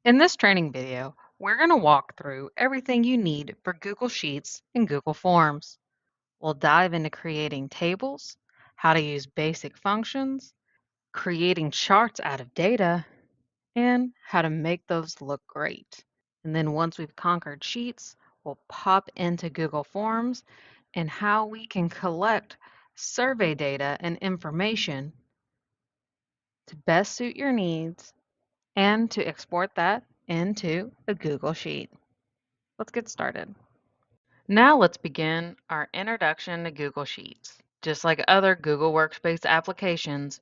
In this training video, we're going to walk through everything you need for Google Sheets and Google Forms. We'll dive into creating tables, how to use basic functions, creating charts out of data, and how to make those look great. And then once we've conquered Sheets, we'll pop into Google Forms and how we can collect survey data and information to best suit your needs and to export that into a Google Sheet. Let's get started. Now let's begin our introduction to Google Sheets. Just like other Google Workspace applications,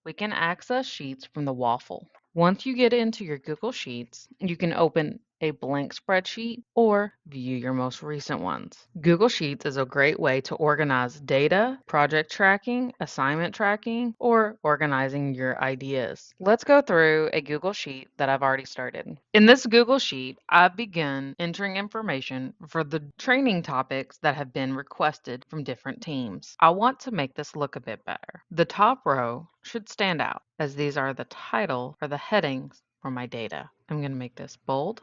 we can access Sheets from the waffle. Once you get into your Google Sheets, you can open a blank spreadsheet or view your most recent ones. Google Sheets is a great way to organize data, project tracking, assignment tracking, or organizing your ideas. Let's go through a Google Sheet that I've already started. In this Google Sheet, I've begun entering information for the training topics that have been requested from different teams. I want to make this look a bit better. The top row should stand out, as these are the title or the headings for my data. I'm going to make this bold,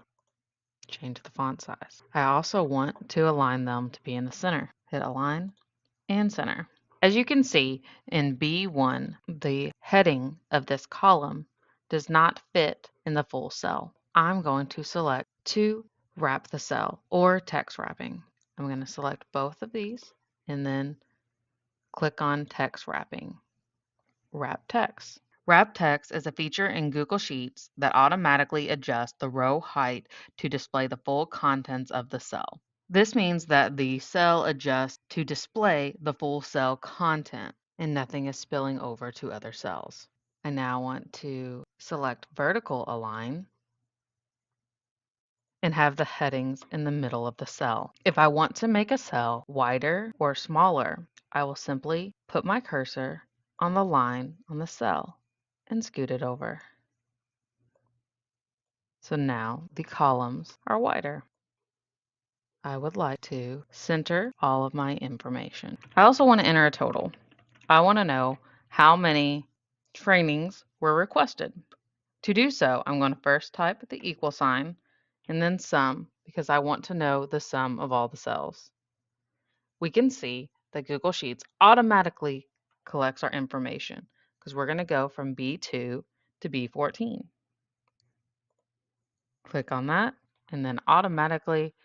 change the font size. I also want to align them to be in the center. Hit align and center. As you can see in B1, the heading of this column does not fit in the full cell. I'm going to select to wrap the cell or text wrapping. I'm going to select both of these and then click on text wrapping. Wrap text. Wrap text is a feature in Google Sheets that automatically adjusts the row height to display the full contents of the cell. This means that the cell adjusts to display the full cell content and nothing is spilling over to other cells. I now want to select vertical align and have the headings in the middle of the cell. If I want to make a cell wider or smaller, I will simply put my cursor on the line on the cell and scoot it over. So now the columns are wider. I would like to center all of my information. I also want to enter a total. I want to know how many trainings were requested. To do so, I'm going to first type the equal sign and then sum because I want to know the sum of all the cells. We can see that Google Sheets automatically collects our information because we're going to go from B2 to B14. Click on that, and then automatically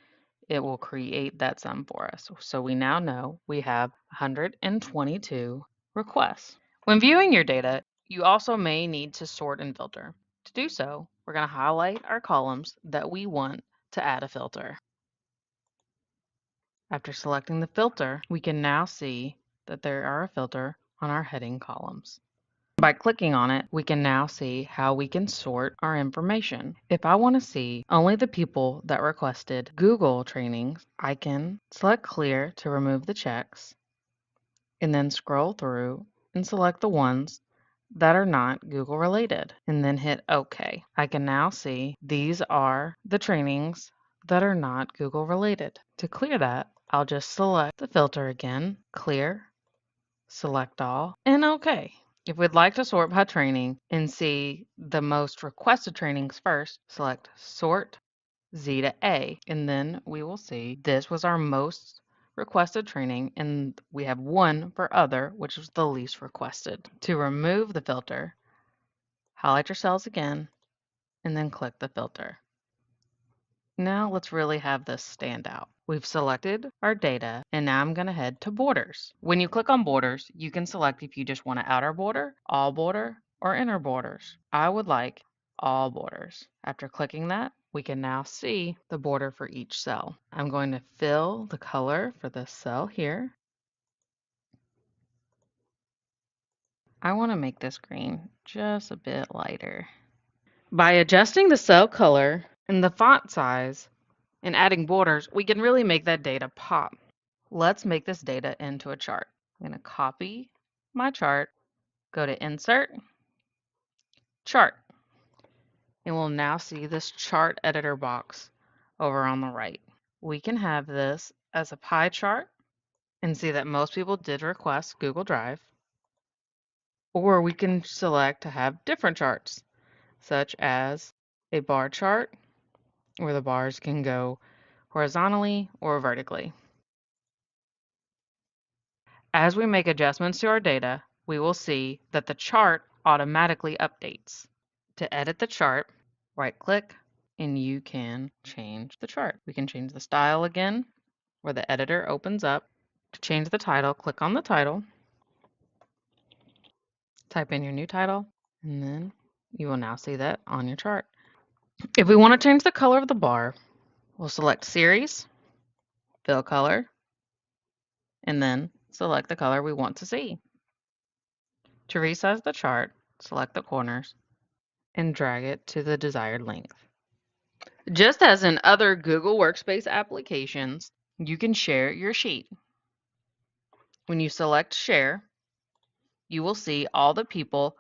it will create that sum for us. So we now know we have 122 requests. When viewing your data, you also may need to sort and filter. To do so, we're going to highlight our columns that we want to add a filter. After selecting the filter, we can now see that there are a filter on our heading columns. By clicking on it, we can now see how we can sort our information. If I want to see only the people that requested Google trainings, I can select clear to remove the checks and then scroll through and select the ones that are not Google related and then hit OK. I can now see these are the trainings that are not Google related. To clear that, I'll just select the filter again, clear, select all, and OK. If we'd like to sort by training and see the most requested trainings first, select Sort Z to A, and then we will see this was our most requested training, and we have one for Other, which was the least requested. To remove the filter, highlight your cells again, and then click the filter. Now let's really have this stand out. We've selected our data, and now I'm going to head to borders. When you click on borders, you can select if you just want an outer border, all border, or inner borders. I would like all borders. After clicking that, we can now see the border for each cell. I'm going to fill the color for this cell here. I want to make this green just a bit lighter. By adjusting the cell color and the font size, and adding borders, we can really make that data pop. Let's make this data into a chart. I'm going to copy my chart, go to Insert, Chart, and we'll now see this chart editor box over on the right. We can have this as a pie chart and see that most people did request Google Drive, or we can select to have different charts, such as a bar chart where the bars can go horizontally or vertically. As we make adjustments to our data, we will see that the chart automatically updates. To edit the chart, right-click and you can change the chart. We can change the style again, where the editor opens up. To change the title, click on the title, type in your new title, and then you will now see that on your chart. If we want to change the color of the bar, we'll select Series, Fill Color, and then select the color we want to see. To resize the chart, select the corners and drag it to the desired length. Just as in other Google Workspace applications, you can share your sheet. When you select Share, you will see all the people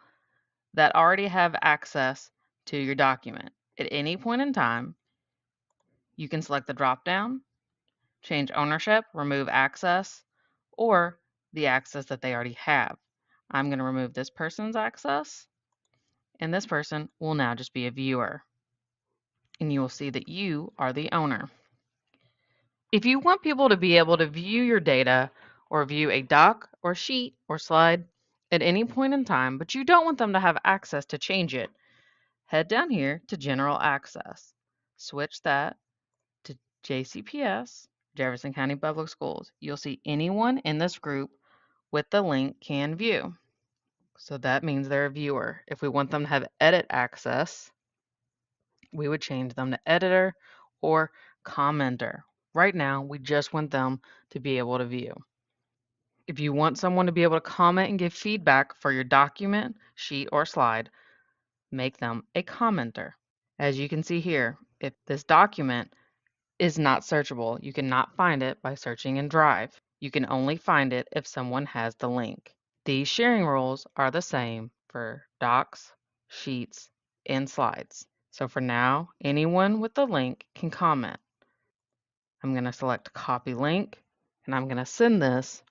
that already have access to your document. At any point in time, you can select the drop-down, change ownership, remove access, or the access that they already have. I'm going to remove this person's access, and this person will now just be a viewer. And you will see that you are the owner. If you want people to be able to view your data or view a doc or sheet or slide at any point in time, but you don't want them to have access to change it, head down here to General Access. Switch that to JCPS, Jefferson County Public Schools. You'll see anyone in this group with the link can view. So that means they're a viewer. If we want them to have edit access, we would change them to editor or commenter. Right now, we just want them to be able to view. If you want someone to be able to comment and give feedback for your document, sheet, or slide, make them a commenter. As you can see here, if this document is not searchable, you cannot find it by searching in Drive. You can only find it if someone has the link. These sharing rules are the same for docs, sheets, and slides. So for now, anyone with the link can comment. I'm going to select copy link, and I'm going to send this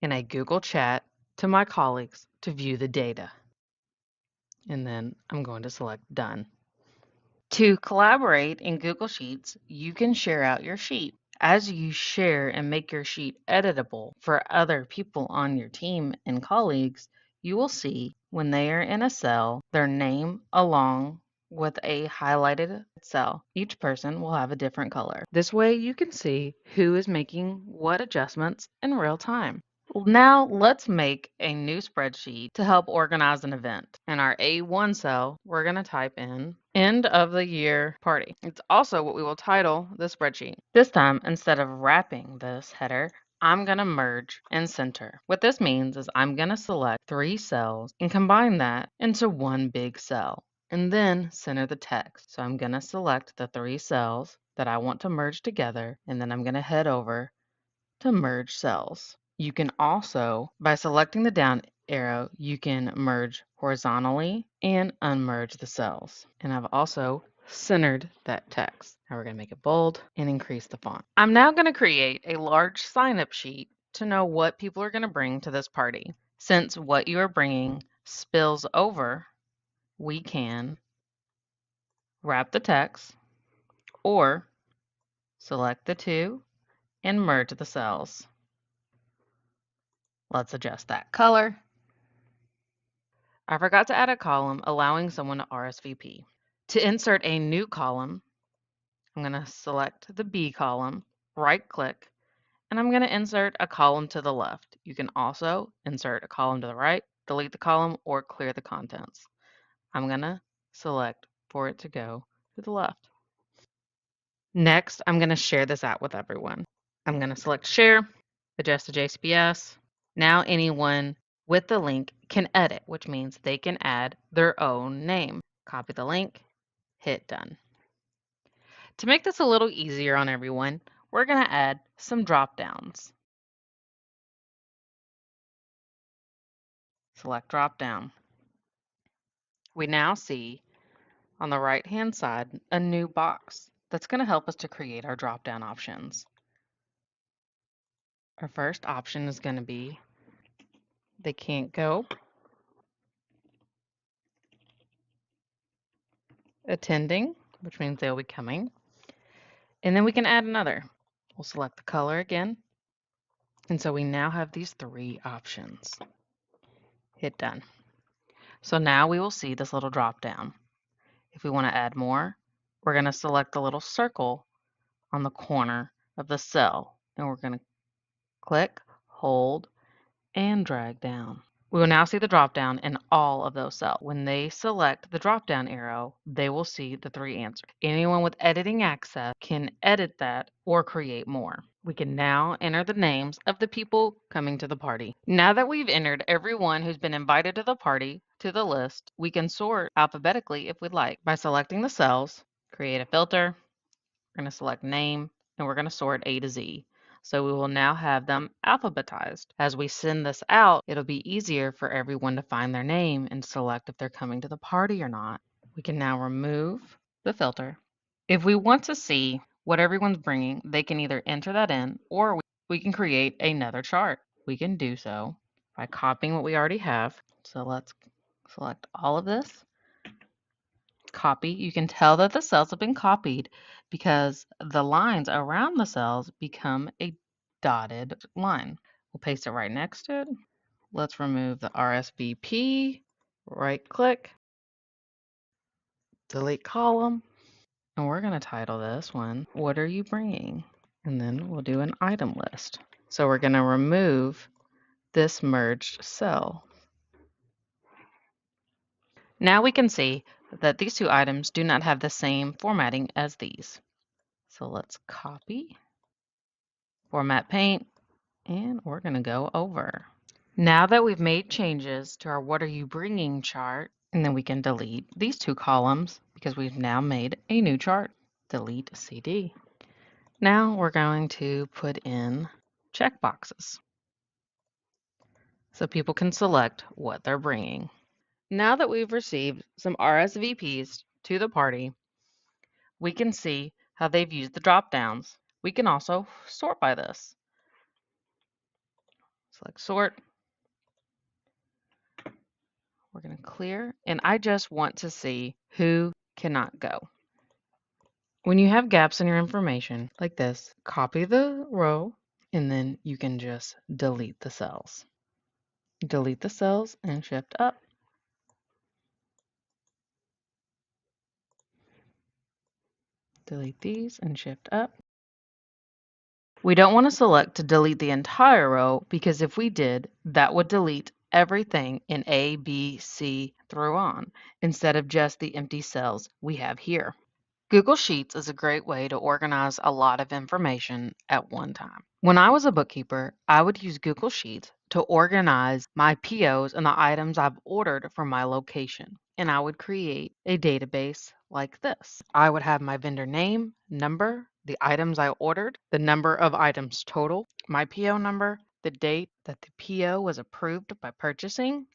in a Google chat to my colleagues to view the data. And then I'm going to select done. To collaborate in Google Sheets, you can share out your sheet. As you share and make your sheet editable for other people on your team and colleagues, you will see when they are in a cell their name along with a highlighted cell. Each person will have a different color. This way you can see who is making what adjustments in real time. Now let's make a new spreadsheet to help organize an event. In our A1 cell, we're going to type in end of the year party. It's also what we will title the spreadsheet. This time, instead of wrapping this header, I'm going to merge and center. What this means is I'm going to select 3 cells and combine that into one big cell and then center the text. So I'm going to select the 3 cells that I want to merge together, and then I'm going to head over to merge cells. You can also, by selecting the down arrow, you can merge horizontally and unmerge the cells. And I've also centered that text. Now we're going to make it bold and increase the font. I'm now going to create a large sign-up sheet to know what people are going to bring to this party. Since what you are bringing spills over, we can wrap the text or select the 2 and merge the cells. Let's adjust that color. I forgot to add a column allowing someone to RSVP. To insert a new column, I'm going to select the B column, right-click, and I'm going to insert a column to the left. You can also insert a column to the right, delete the column, or clear the contents. I'm going to select for it to go to the left. Next, I'm going to share this out with everyone. I'm going to select Share, adjust to JCPS. Now anyone with the link can edit, which means they can add their own name. Copy the link, hit done. To make this a little easier on everyone, we're going to add some drop downs. Select drop down. We now see on the right hand side a new box that's going to help us to create our drop down options. Our first option is going to be they can't go. attending, which means they'll be coming. And then we can add another. We'll select the color again. And so we now have these 3 options. Hit done. So now we will see this little drop down. If we want to add more, we're going to select the little circle on the corner of the cell. And we're going to click, hold, and drag down. We will now see the drop down in all of those cells. When they select the drop down arrow, they will see the 3 answers. Anyone with editing access can edit that or create more. We can now enter the names of the people coming to the party. Now that we've entered everyone who's been invited to the party to the list, we can sort alphabetically if we'd like. By selecting the cells, create a filter, we're going to select name, and we're going to sort A to Z. So we will now have them alphabetized. As we send this out, it'll be easier for everyone to find their name and select if they're coming to the party or not. We can now remove the filter. If we want to see what everyone's bringing, they can either enter that in or we can create another chart. We can do so by copying what we already have. So let's select all of this. Copy. You can tell that the cells have been copied because the lines around the cells become a dotted line. We'll paste it right next to it. Let's remove the RSVP, right click, delete column, and we're going to title this one, What Are You Bringing? And then we'll do an item list. So we're going to remove this merged cell. Now we can see that these 2 items do not have the same formatting as these. So let's copy, format paint, and we're going to go over. Now that we've made changes to our What Are You Bringing chart, and then we can delete these 2 columns because we've now made a new chart. Delete CD. Now we're going to put in checkboxes so people can select what they're bringing. Now that we've received some RSVPs to the party, we can see how they've used the drop downs. We can also sort by this. Select sort. We're going to clear, and I just want to see who cannot go. When you have gaps in your information like this, copy the row, and then you can just delete the cells. Delete the cells and shift up. Delete these and shift up. We don't want to select to delete the entire row because if we did, that would delete everything in A, B, C through on, instead of just the empty cells we have here. Google Sheets is a great way to organize a lot of information at one time. When I was a bookkeeper, I would use Google Sheets to organize my POs and the items I've ordered from my location. And I would create a database like this. I would have my vendor name, number, the items I ordered, the number of items total, my PO number, the date that the PO was approved by purchasing,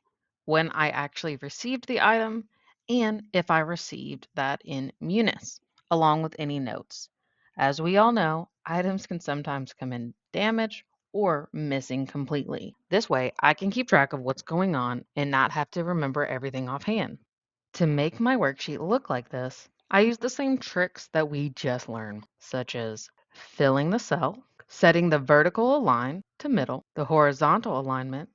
when I actually received the item, and if I received that in Munis, along with any notes. As we all know, items can sometimes come in damaged or missing completely. This way, I can keep track of what's going on and not have to remember everything offhand. To make my worksheet look like this, I use the same tricks that we just learned, such as filling the cell, setting the vertical align to middle, the horizontal alignment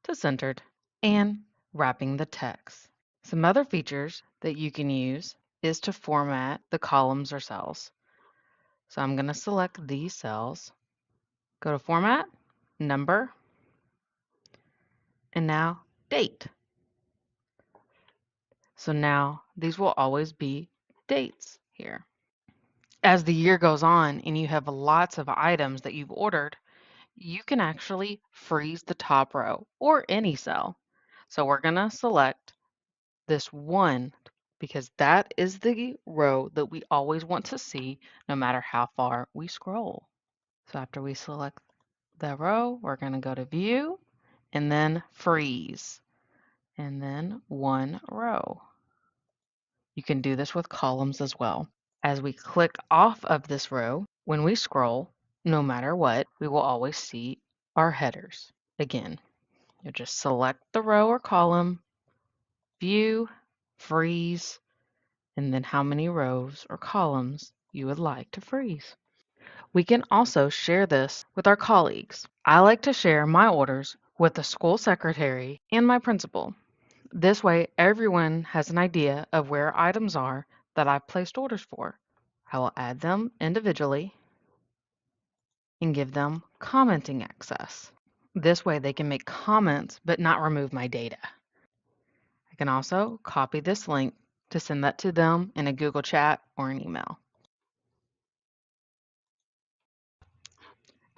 to centered, and wrapping the text. Some other features that you can use is to format the columns or cells. So I'm going to select these cells, go to Format, Number, and now Date. So now these will always be dates here. As the year goes on and you have lots of items that you've ordered, you can actually freeze the top row or any cell. So we're going to select this one because that is the row that we always want to see no matter how far we scroll. So after we select the row, we're going to go to View and then Freeze and then one row. You can do this with columns as well. As we click off of this row, when we scroll, no matter what, we will always see our headers. Again, you just select the row or column, View, Freeze, and then how many rows or columns you would like to freeze. We can also share this with our colleagues. I like to share my orders with the school secretary and my principal. This way, everyone has an idea of where items are that I've placed orders for. I will add them individually and give them commenting access. This way, they can make comments but not remove my data. I can also copy this link to send that to them in a Google Chat or an email.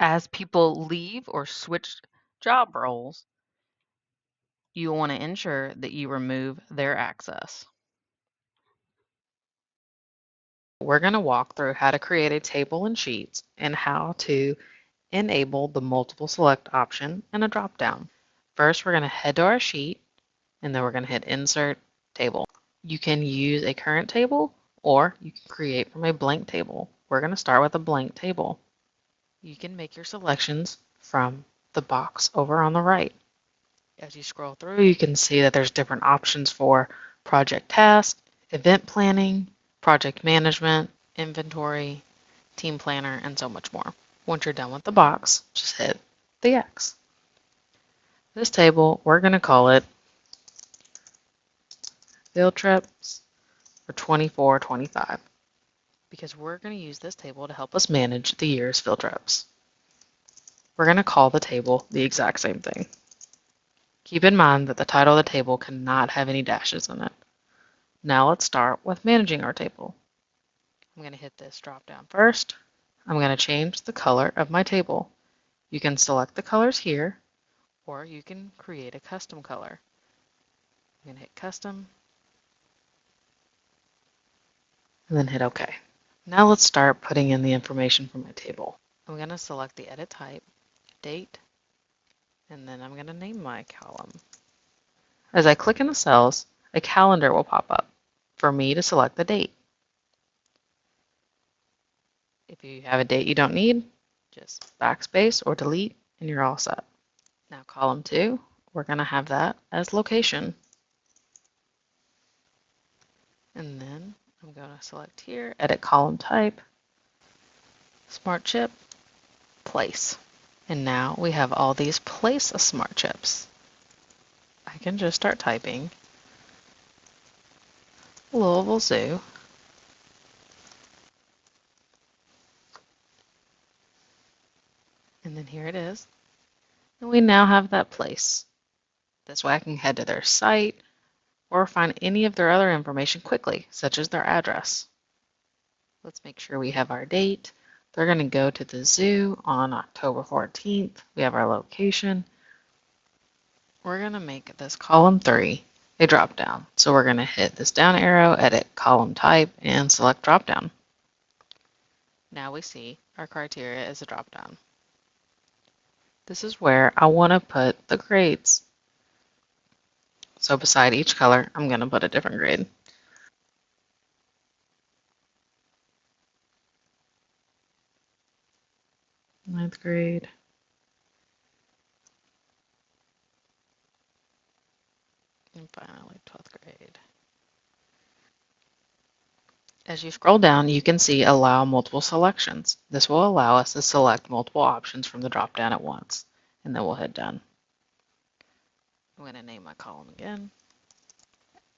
As people leave or switch job roles, you want to ensure that you remove their access. We're going to walk through how to create a table in Sheets and how to enable the multiple select option and a drop-down. First, we're going to head to our sheet, and then we're going to hit Insert Table. You can use a current table, or you can create from a blank table. We're going to start with a blank table. You can make your selections from the box over on the right. As you scroll through, you can see that there's different options for project task, event planning, project management, inventory, team planner, and so much more. Once you're done with the box, just hit the X. This table, we're going to call it Field Trips for 24-25 because we're going to use this table to help us manage the year's field trips. We're going to call the table the exact same thing. Keep in mind that the title of the table cannot have any dashes in it. Now let's start with managing our table. I'm going to hit this drop down first. I'm going to change the color of my table. You can select the colors here, or you can create a custom color. I'm going to hit custom, and then hit OK. Now let's start putting in the information for my table. I'm going to select the edit type, date, and then I'm going to name my column. As I click in the cells, a calendar will pop up for me to select the date. If you have a date you don't need, just backspace or delete and you're all set. Now column 2, we're going to have that as location. And then I'm going to select here, edit column type, smart chip, place. And now we have all these place smart chips. I can just start typing Louisville Zoo. And then here it is. And we now have that place. This way I can head to their site or find any of their other information quickly, such as their address. Let's make sure we have our date. They're going to go to the zoo on October 14th. We have our location. We're going to make this column 3 a drop down. So we're going to hit this down arrow, edit column type, and select drop down. Now we see our criteria is a drop down. This is where I want to put the grades. So beside each color, I'm going to put a different grade. Ninth grade. And finally, 12th grade. As you scroll down, you can see Allow Multiple Selections. This will allow us to select multiple options from the drop-down at once, and then we'll hit Done. I'm going to name my column again.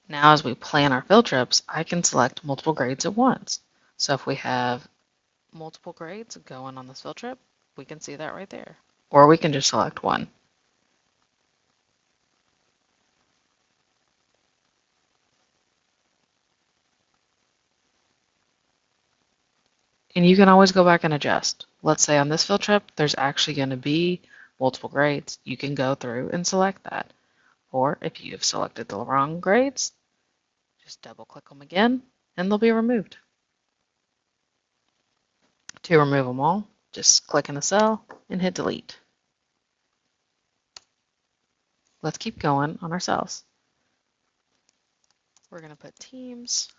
Now as we plan our field trips, I can select multiple grades at once. So if we have multiple grades going on this field trip, we can see that right there. Or we can just select one. And you can always go back and adjust. Let's say on this field trip, there's actually going to be multiple grades. You can go through and select that. Or if you have selected the wrong grades, just double click them again and they'll be removed. To remove them all, just click in the cell and hit delete. Let's keep going on our cells. We're going to put teams.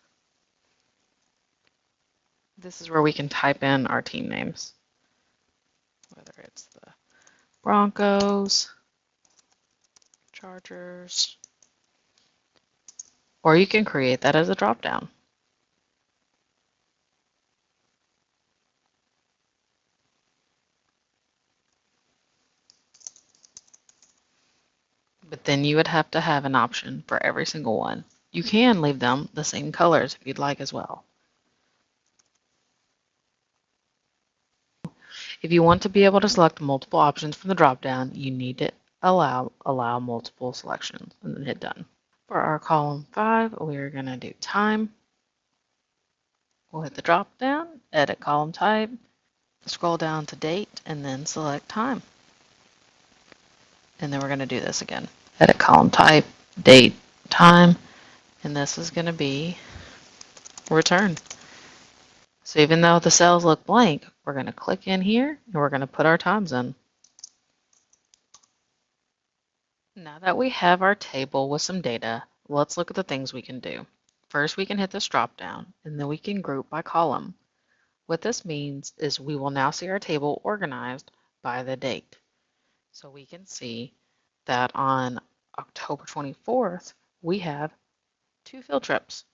This is where we can type in our team names, whether it's the Broncos, Chargers, or you can create that as a drop-down. but then you would have to have an option for every single one. You can leave them the same colors if you'd like as well. If you want to be able to select multiple options from the drop-down, you need to allow multiple selections and then hit done. For our column 5, we're going to do time. We'll hit the drop-down, edit column type, scroll down to date, and then select time. And then we're going to do this again. Edit column type, date, time, and this is going to be return. So even though the cells look blank, we're going to click in here and we're going to put our times in. Now that we have our table with some data, let's look at the things we can do. First, we can hit this drop down and then we can group by column. What this means is we will now see our table organized by the date. So we can see that on October 24th, we have 2 field trips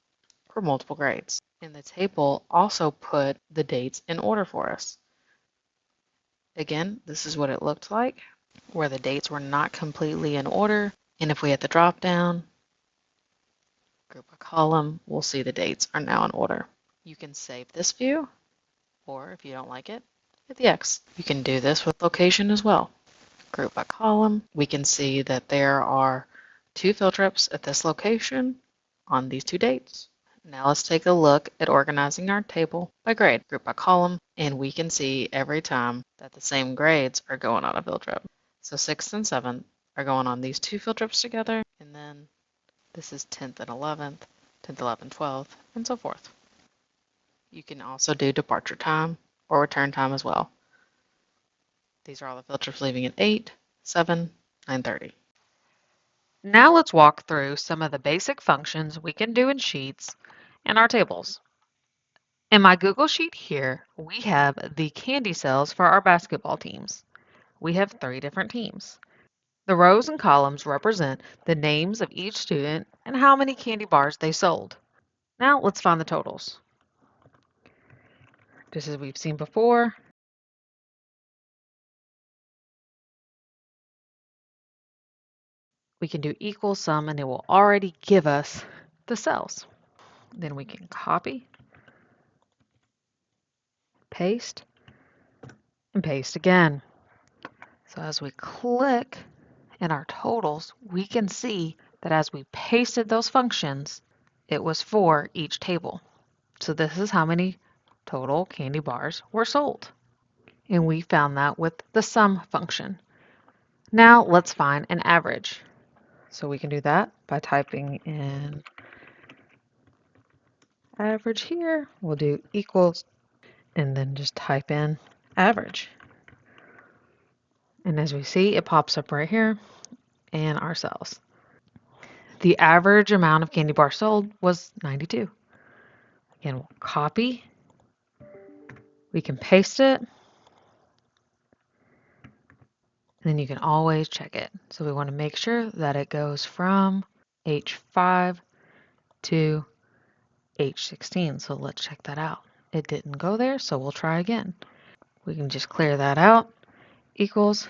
for multiple grades. And the table also put the dates in order for us. Again, this is what it looked like, where the dates were not completely in order. And if we hit the drop down, group a column, we'll see the dates are now in order. You can save this view, or if you don't like it, hit the X. You can do this with location as well. Group by column, we can see that there are 2 field trips at this location on these 2 dates. Now let's take a look at organizing our table by grade, group by column, and we can see every time that the same grades are going on a field trip. So 6th and 7th are going on these 2 field trips together, and then this is 10th and 11th, 10th, 11th, 12th, and so forth. You can also do departure time or return time as well. These are all the field trips leaving at 8, 7, 9:30. Now let's walk through some of the basic functions we can do in Sheets and our tables. In my Google Sheet here, we have the candy cells for our basketball teams. We have 3 different teams. The rows and columns represent the names of each student and how many candy bars they sold. Now let's find the totals. Just as we've seen before, we can do equal sum and it will already give us the cells. Then we can copy, paste, and paste again. So as we click in our totals, we can see that as we pasted those functions, it was for each table. So this is how many total candy bars were sold. And we found that with the sum function. Now let's find an average. So we can do that by typing in average here. We'll do equals and then just type in average. And as we see, it pops up right here in our cells. The average amount of candy bars sold was 92. Again, we'll copy. We can paste it. And then you can always check it. So we want to make sure that it goes from H5 to H16. So let's check that out. It didn't go there, so we'll try again. We can just clear that out. Equals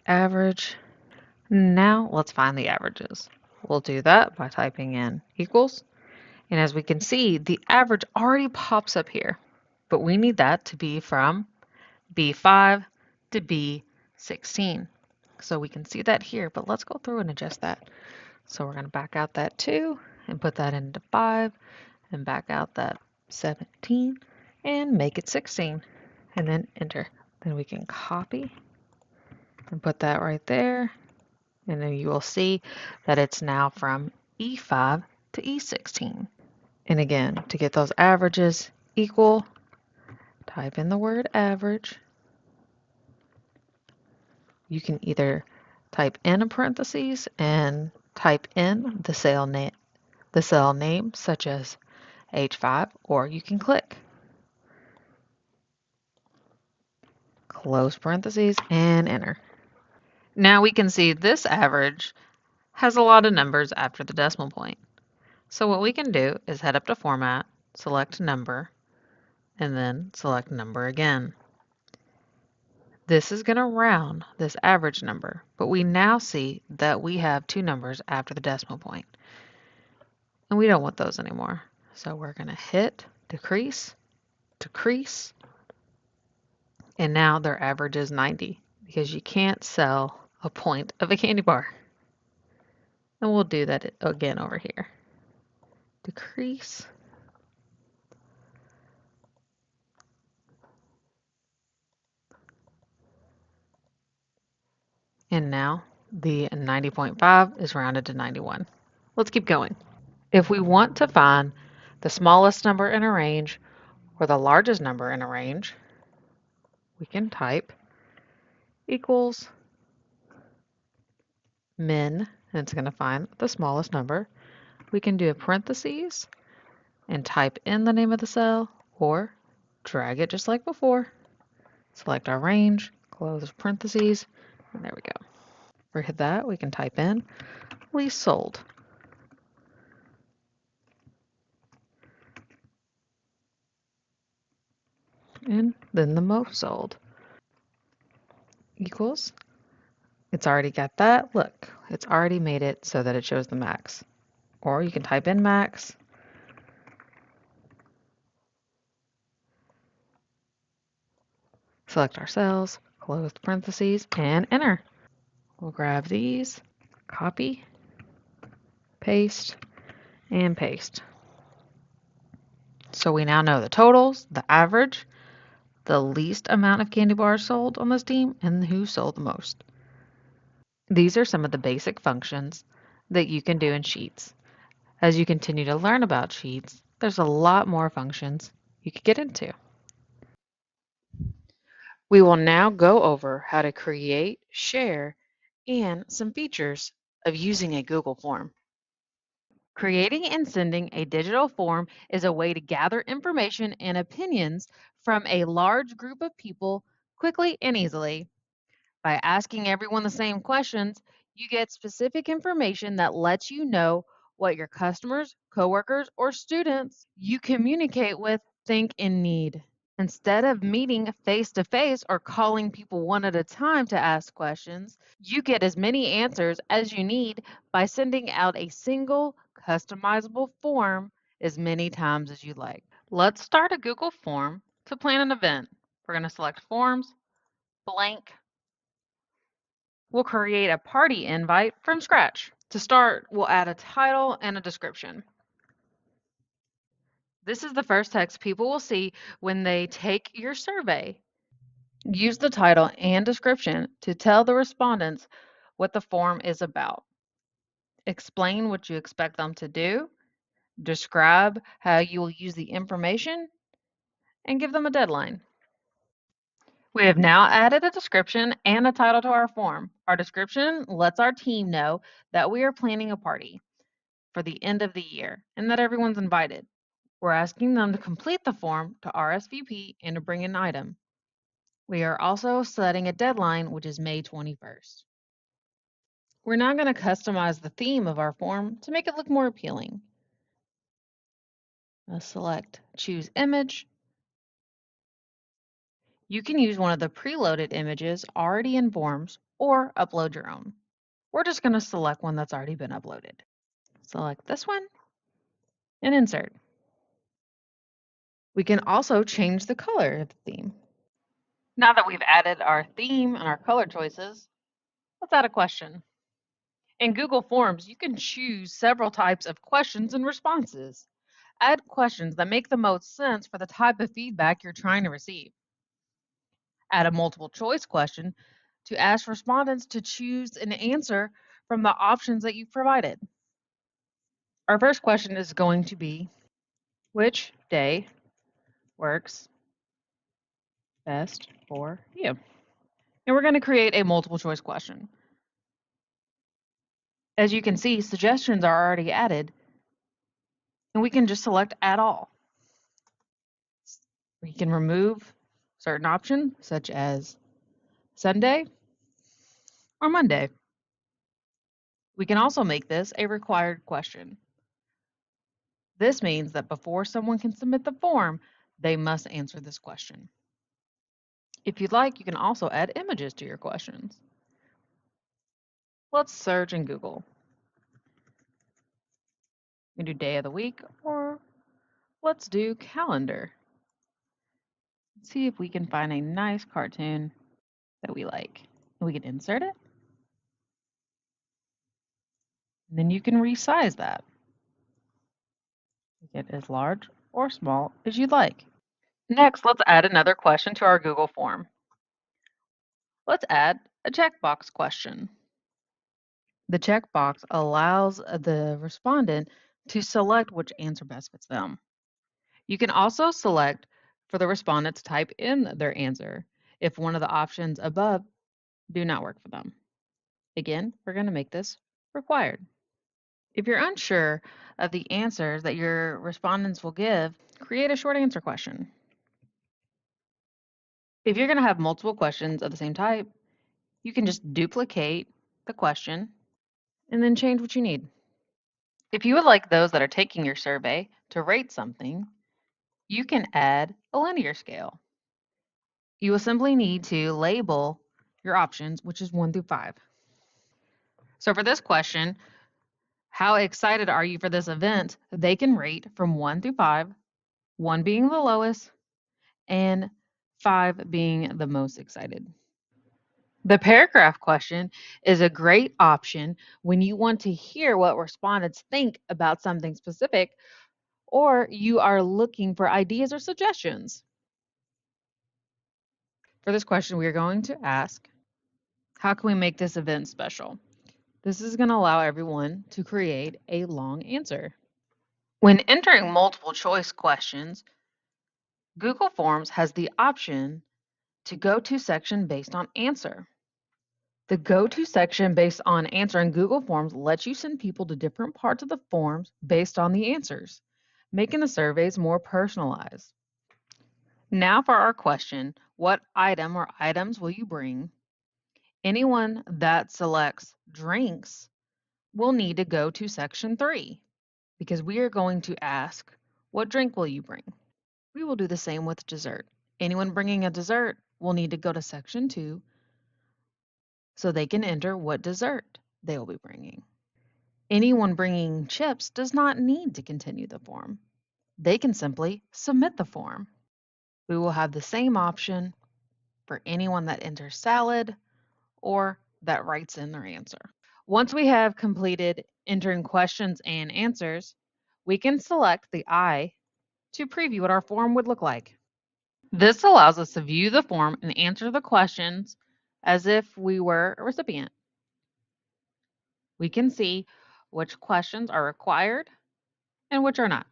average. Now let's find the averages. We'll do that by typing in equals. And as we can see, the average already pops up here, but we need that to be from B5 to B16. So we can see that here, but let's go through and adjust that. So we're going to back out that 2 and put that into 5 and back out that 17 and make it 16 and then enter. Then we can copy and put that right there. And then you will see that it's now from E5 to E16. And again, to get those averages equal, type in the word average. You can either type in a parentheses and type in the cell name such as H5, or you can click. Close parentheses and enter. Now we can see this average has a lot of numbers after the decimal point. So what we can do is head up to Format, select Number, and then select Number again. This is going to round this average number, but we now see that we have two numbers after the decimal point, and we don't want those anymore. So we're going to hit decrease, decrease, and now their average is 90 because you can't sell a point of a candy bar. And we'll do that again over here. Decrease. And now the 90.5 is rounded to 91. Let's keep going. If we want to find the smallest number in a range or the largest number in a range, we can type equals min, and it's going to find the smallest number. We can do a parentheses and type in the name of the cell, or drag it just like before. Select our range, close parentheses, and there we go. For that, we can type in least sold. And then the most sold equals, it's already got that. Look, it's already made it so that it shows the max. Or you can type in max. Select our cells, close the parentheses, and enter. We'll grab these, copy, paste, and paste. So we now know the totals, the average, the least amount of candy bars sold on this team, and who sold the most. These are some of the basic functions that you can do in Sheets. As you continue to learn about Sheets, there's a lot more functions you could get into. We will now go over how to create, share, and some features of using a Google form. Creating and sending a digital form is a way to gather information and opinions from a large group of people quickly and easily. By asking everyone the same questions, you get specific information that lets you know what your customers, coworkers, or students you communicate with think and need. Instead of meeting face to face or calling people one at a time to ask questions, you get as many answers as you need by sending out a single customizable form as many times as you like. Let's start a Google form to plan an event. We're going to select Forms, blank. We'll create a party invite from scratch. To start, we'll add a title and a description. This is the first text people will see when they take your survey. Use the title and description to tell the respondents what the form is about. Explain what you expect them to do, describe how you will use the information, and give them a deadline. We have now added a description and a title to our form. Our description lets our team know that we are planning a party for the end of the year and that everyone's invited. We're asking them to complete the form to RSVP and to bring an item. We are also setting a deadline, which is May 21st. We're now going to customize the theme of our form to make it look more appealing. Select Choose Image. You can use one of the preloaded images already in Forms or upload your own. We're just going to select one that's already been uploaded. Select this one and insert. We can also change the color of the theme. Now that we've added our theme and our color choices, let's add a question. In Google Forms, you can choose several types of questions and responses. Add questions that make the most sense for the type of feedback you're trying to receive. Add a multiple choice question to ask respondents to choose an answer from the options that you've provided. Our first question is going to be, which day works best for you? And we're going to create a multiple choice question. As you can see, suggestions are already added, and we can just select Add All. We can remove certain options, such as Sunday or Monday. We can also make this a required question. This means that before someone can submit the form, they must answer this question. If you'd like, you can also add images to your questions. Let's search in Google. We can do day of the week, or let's do calendar. See if we can find a nice cartoon that we like. We can insert it. And then you can resize that. Make it as large or small as you'd like. Next, let's add another question to our Google form. Let's add a checkbox question. The checkbox allows the respondent to select which answer best fits them. You can also select for the respondent to type in their answer if one of the options above do not work for them. Again, we're going to make this required. If you're unsure of the answers that your respondents will give, create a short answer question. If you're going to have multiple questions of the same type, you can just duplicate the question and then change what you need. If you would like those that are taking your survey to rate something, you can add a linear scale. You will simply need to label your options, which is 1 through 5. So for this question, how excited are you for this event? They can rate from 1 through 5, 1 being the lowest and 5 being the most excited. The paragraph question is a great option when you want to hear what respondents think about something specific, or you are looking for ideas or suggestions. For this question, we are going to ask, how can we make this event special? This is going to allow everyone to create a long answer. When entering multiple choice questions, Google Forms has the option to go to section based on answer. The Go To section based on answer in Google Forms lets you send people to different parts of the forms based on the answers, making the surveys more personalized. Now for our question, what item or items will you bring? Anyone that selects drinks will need to go to section 3 because we are going to ask, what drink will you bring? We will do the same with dessert. Anyone bringing a dessert will need to go to section 2 so they can enter what dessert they will be bringing. Anyone bringing chips does not need to continue the form. They can simply submit the form. We will have the same option for anyone that enters salad or that writes in their answer. Once we have completed entering questions and answers, we can select the eye to preview what our form would look like. This allows us to view the form and answer the questions as if we were a recipient. We can see which questions are required and which are not.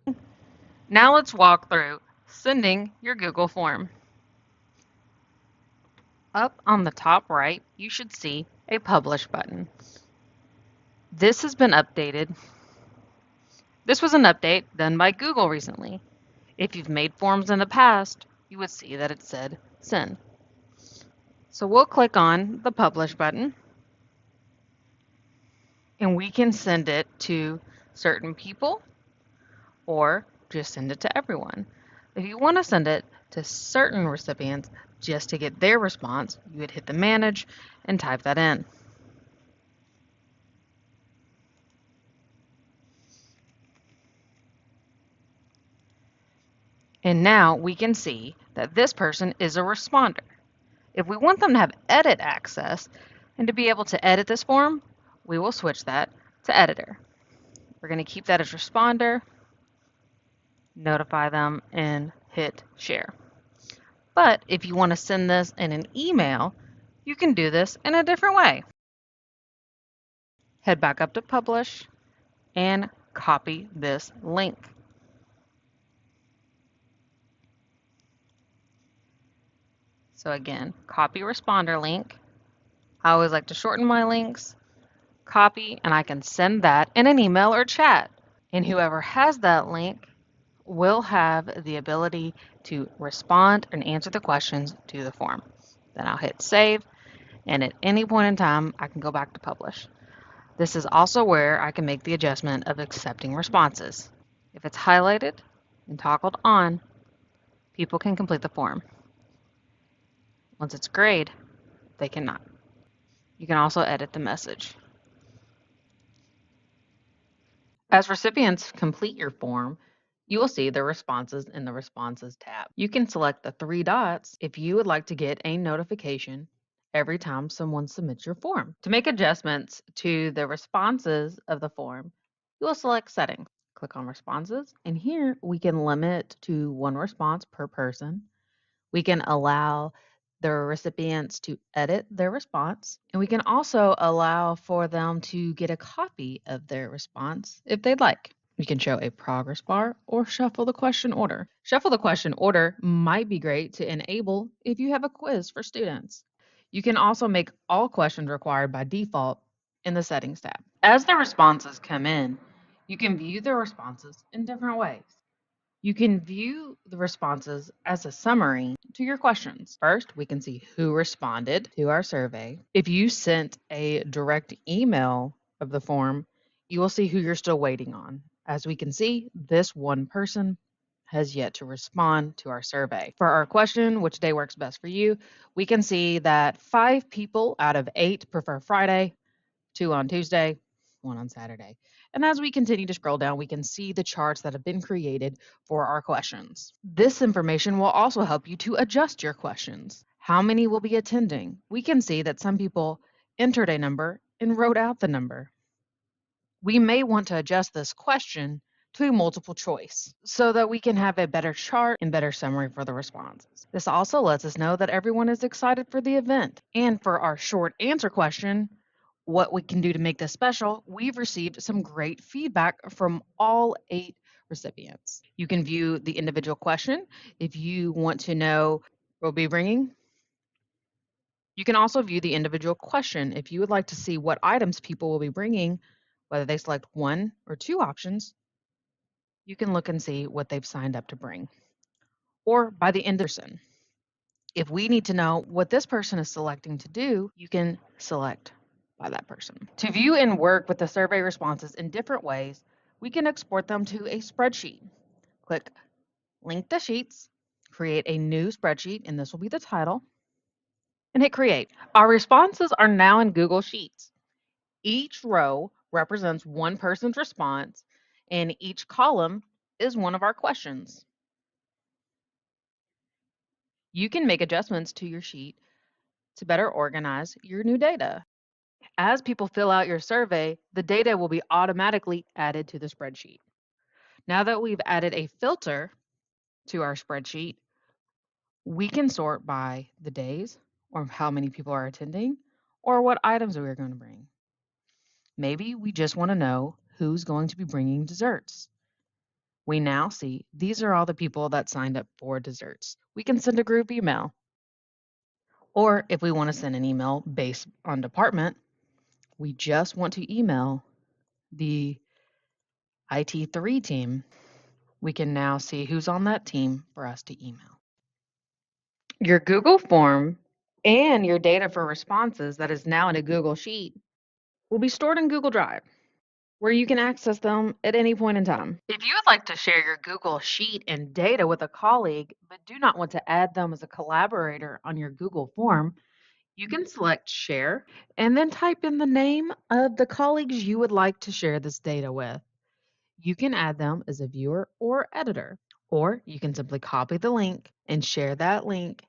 Now let's walk through sending your Google form. Up on the top right, you should see a Publish button. This has been updated. This was an update done by Google recently. If you've made forms in the past, you would see that it said Send. So we'll click on the Publish button, and we can send it to certain people or just send it to everyone. If you want to send it to certain recipients just to get their response, you would hit the Manage and type that in. And now we can see that this person is a responder. If we want them to have edit access and to be able to edit this form, we will switch that to editor. We're going to keep that as responder, notify them, and hit share. But if you want to send this in an email, you can do this in a different way. Head back up to Publish and copy this link. So again, copy responder link. I always like to shorten my links. Copy, and I can send that in an email or chat. And whoever has that link will have the ability to respond and answer the questions to the form. Then I'll hit save, and at any point in time, I can go back to publish. This is also where I can make the adjustment of accepting responses. If it's highlighted and toggled on, people can complete the form. Once it's grayed, they cannot. You can also edit the message. As recipients complete your form, you will see the responses in the Responses tab. You can select the three dots if you would like to get a notification every time someone submits your form. To make adjustments to the responses of the form, you will select Settings. Click on Responses, and here we can limit to one response per person. We can allow the recipients to edit their response, and we can also allow for them to get a copy of their response if they'd like. We can show a progress bar or shuffle the question order. Shuffle the question order might be great to enable if you have a quiz for students. You can also make all questions required by default in the Settings tab. As the responses come in, you can view the responses in different ways. You can view the responses as a summary to your questions. First, we can see who responded to our survey. If you sent a direct email of the form, you will see who you're still waiting on. As we can see, this one person has yet to respond to our survey. For our question, which day works best for you, we can see that 5 people out of 8 prefer Friday, 2 on Tuesday, 1 on Saturday. And as we continue to scroll down, we can see the charts that have been created for our questions. This information will also help you to adjust your questions. How many will be attending? We can see that some people entered a number and wrote out the number. We may want to adjust this question to multiple choice so that we can have a better chart and better summary for the responses. This also lets us know that everyone is excited for the event. And for our short answer question, what we can do to make this special, we've received some great feedback from all 8 recipients. You can view the individual question if you want to know what we'll be bringing. You can also view the individual question if you would like to see what items people will be bringing, whether they select 1 or 2 options. You can look and see what they've signed up to bring. Or by the end person. If we need to know what this person is selecting to do, you can select by that person. To view and work with the survey responses in different ways, we can export them to a spreadsheet. Click Link to Sheets, create a new spreadsheet, and this will be the title, and hit Create. Our responses are now in Google Sheets. Each row represents one person's response, and each column is one of our questions. You can make adjustments to your sheet to better organize your new data. As people fill out your survey, the data will be automatically added to the spreadsheet. Now that we've added a filter to our spreadsheet, we can sort by the days or how many people are attending or what items we're going to bring. Maybe we just want to know who's going to be bringing desserts. We now see these are all the people that signed up for desserts. We can send a group email. Or if we want to send an email based on department, we just want to email the IT3 team. We can now see who's on that team for us to email. Your Google form and your data for responses that is now in a Google Sheet will be stored in Google Drive, where you can access them at any point in time. If you would like to share your Google Sheet and data with a colleague, but do not want to add them as a collaborator on your Google form, you can select Share and then type in the name of the colleagues you would like to share this data with. You can add them as a viewer or editor, or you can simply copy the link and share that link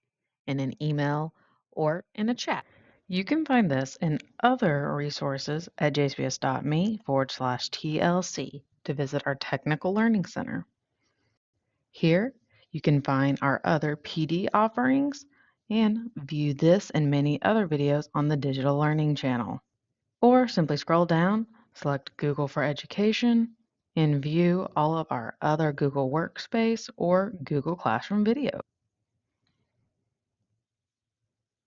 in an email or in a chat. You can find this and other resources at jcps.me/TLC to visit our Technical Learning Center. Here, you can find our other PD offerings and view this and many other videos on the Digital Learning channel. Or simply scroll down, select Google for Education, and view all of our other Google Workspace or Google Classroom videos.